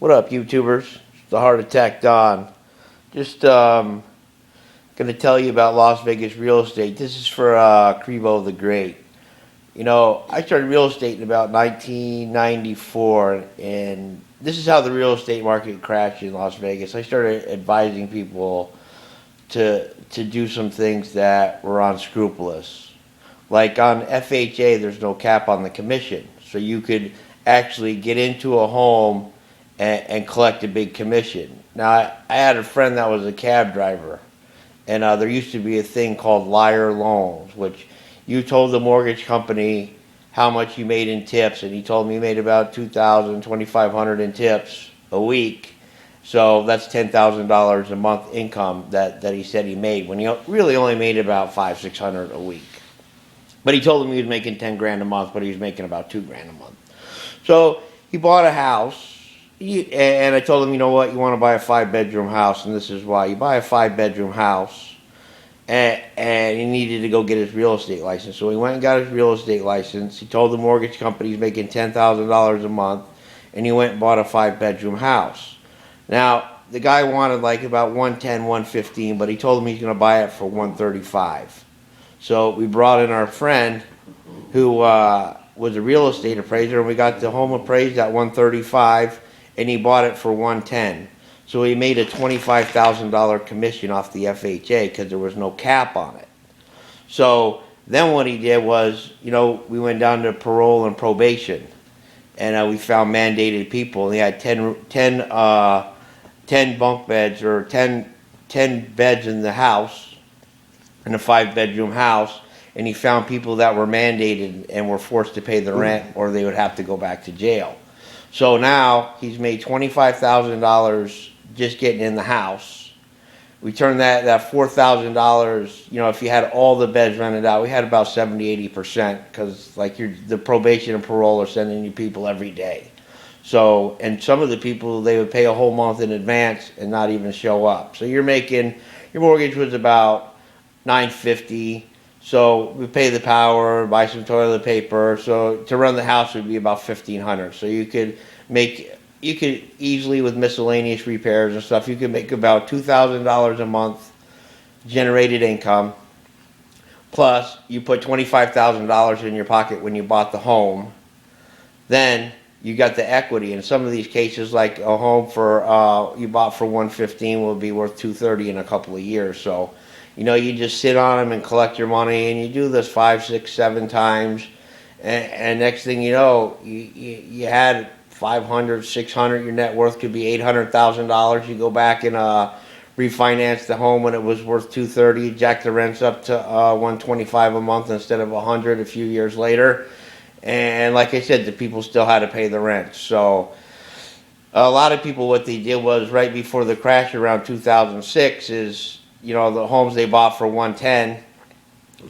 What up, YouTubers? It's the Heart Attack Don. Just going to tell you about Las Vegas real estate. This is for Crevo the Great. You know, I started real estate in about 1994, and this is how the real estate market crashed in Las Vegas. I started advising people to do some things that were unscrupulous. Like on FHA, there's no cap on the commission, so you could actually get into a home and collect a big commission. Now, I had a friend that was a cab driver, and there used to be a thing called liar loans, which you told the mortgage company how much you made in tips, and he told me he made about $2,000, $2,500 in tips a week. So that's $10,000 a month income that he said he made, when he really only made about $500, $600 a week. But he told him he was making 10 grand a month, but he was making about 2 grand a month. So he bought a house. And I told him, you know what, you want to buy a 5-bedroom house, and this is why. You buy a 5-bedroom house, and he needed to go get his real estate license. So he went and got his real estate license. He told the mortgage company he's making $10,000 a month, and he went and bought a 5-bedroom house. Now, the guy wanted like about 110, 115, but he told him he's going to buy it for 135. So we brought in our friend who was a real estate appraiser, and we got the home appraised at 135. And he bought it for 110. So he made a $25,000 commission off the FHA because there was no cap on it. So then what he did was, you know, we went down to parole and probation, and we found mandated people. And he had 10 bunk beds, or 10 beds in the house, in a 5-bedroom house. And he found people that were mandated and were forced to pay the rent, or they would have to go back to jail. So now he's made $25,000 just getting in the house. We turned that $4,000, you know, if you had all the beds rented out, we had about 70-80%, because like the probation and parole are sending you people every day. So, and some of the people, they would pay a whole month in advance and not even show up. So your mortgage was about $950. So we pay the power, buy some toilet paper. So to run the house would be about $1,500. So you could easily, with miscellaneous repairs and stuff, you could make about $2,000 a month generated income. Plus, you put $25,000 in your pocket when you bought the home. Then you got the equity. In some of these cases, like a home you bought for $115 will be worth $230 in a couple of years. So, you know, you just sit on them and collect your money, and you do this 5, 6, 7 times, and next thing you know, you had $500, $600. Your net worth could be $800,000. You go back and refinance the home when it was worth $230. Jack the rents up to $125 a month instead of $100 a few years later. And like I said, the people still had to pay the rent. So a lot of people, what they did was, right before the crash around 2006, is, you know, the homes they bought for 110,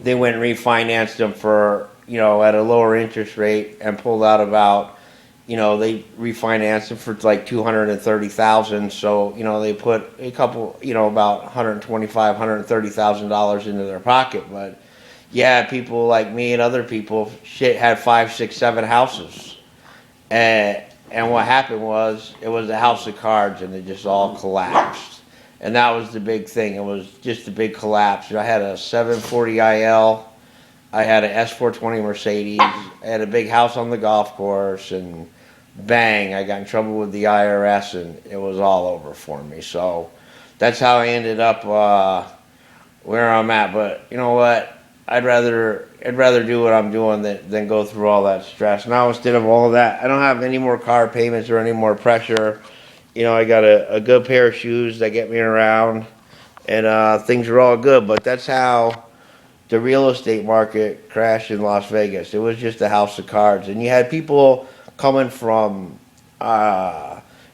they went and refinanced them for, you know, at a lower interest rate, and pulled out about, you know, they refinanced them for like $230,000. So, you know, they put a couple, you know, about $125,000, $130,000 into their pocket. But yeah, people like me and other people had 5, 6, 7 houses, and what happened was, it was a house of cards, and it just all collapsed. And that was the big thing. It was just a big collapse. I had a 740IL. I had an S420 Mercedes. I had a big house on the golf course, and bang, I got in trouble with the IRS, and it was all over for me. So that's how I ended up where I'm at. But you know what? I'd rather do what I'm doing than go through all that stress. Now, instead of all of that, I don't have any more car payments or any more pressure. You know, I got a good pair of shoes that get me around, and things are all good. But that's how the real estate market crashed in Las Vegas. It was just a house of cards. And you had people coming from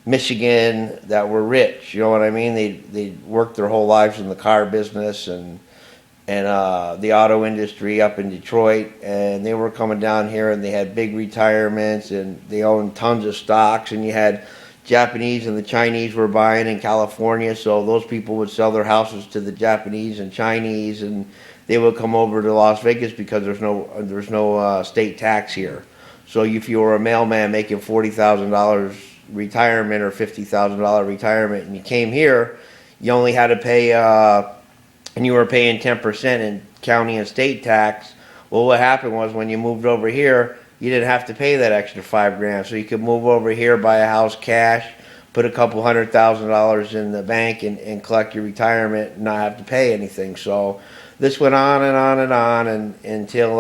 Michigan that were rich. You know what I mean? They'd worked their whole lives in the car business and the auto industry up in Detroit. And they were coming down here, and they had big retirements, and they owned tons of stocks. And you had Japanese and the Chinese were buying in California, so those people would sell their houses to the Japanese and Chinese, and they would come over to Las Vegas because there's no state tax here. So if you were a mailman making $40,000 retirement or $50,000 retirement, and you came here, you only had to pay, and you were paying 10% in county and state tax. Well, what happened was when you moved over here, you didn't have to pay that extra $5,000, so you could move over here, buy a house cash, put a couple $100,000 in the bank, and collect your retirement and not have to pay anything. So this went on and on and on until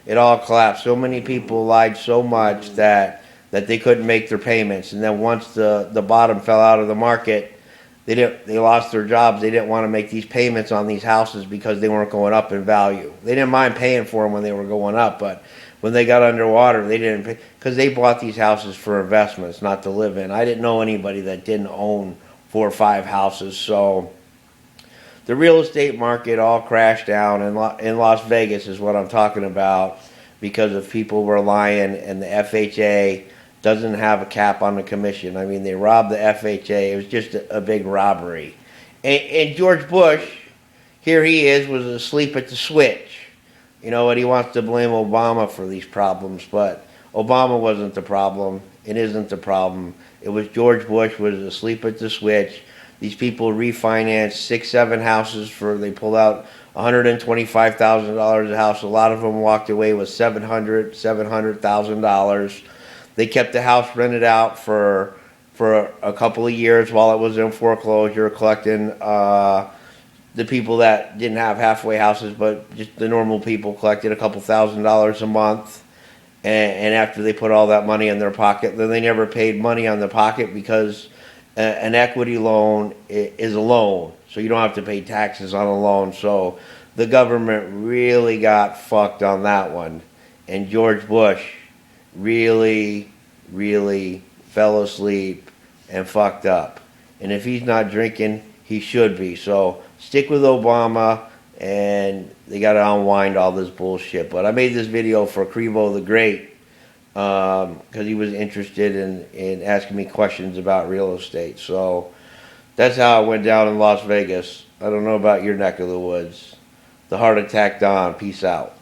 it all collapsed. So many people lied so much that they couldn't make their payments, and then once the bottom fell out of the market, they lost their jobs. They didn't want to make these payments on these houses because they weren't going up in value. They didn't mind paying for them when they were going up, but when they got underwater, they didn't pay, because they bought these houses for investments, not to live in. I didn't know anybody that didn't own 4 or 5 houses. So the real estate market all crashed down in Las Vegas is what I'm talking about, because of people were lying, and the FHA doesn't have a cap on the commission. I mean, they robbed the FHA. It was just a big robbery. And George Bush, here he is, was asleep at the switch. You know what? He wants to blame Obama for these problems, but Obama wasn't the problem. It isn't the problem. It was George Bush was asleep at the switch. These people refinanced 6, 7 houses they pulled out $125,000 a house. A lot of them walked away with $700,000. They kept the house rented out for a couple of years while it was in foreclosure, collecting the people that didn't have halfway houses, but just the normal people collected a couple $1,000s a month. And after they put all that money in their pocket, then they never paid money on the pocket, because an equity loan is a loan, so you don't have to pay taxes on a loan. So the government really got fucked on that one, and George Bush really, really fell asleep and fucked up. And if he's not drinking, he should be. So stick with Obama, and they got to unwind all this bullshit. But I made this video for Crevo the Great because he was interested in asking me questions about real estate. So that's how it went down in Las Vegas. I don't know about your neck of the woods. The heart attack Don. Peace out.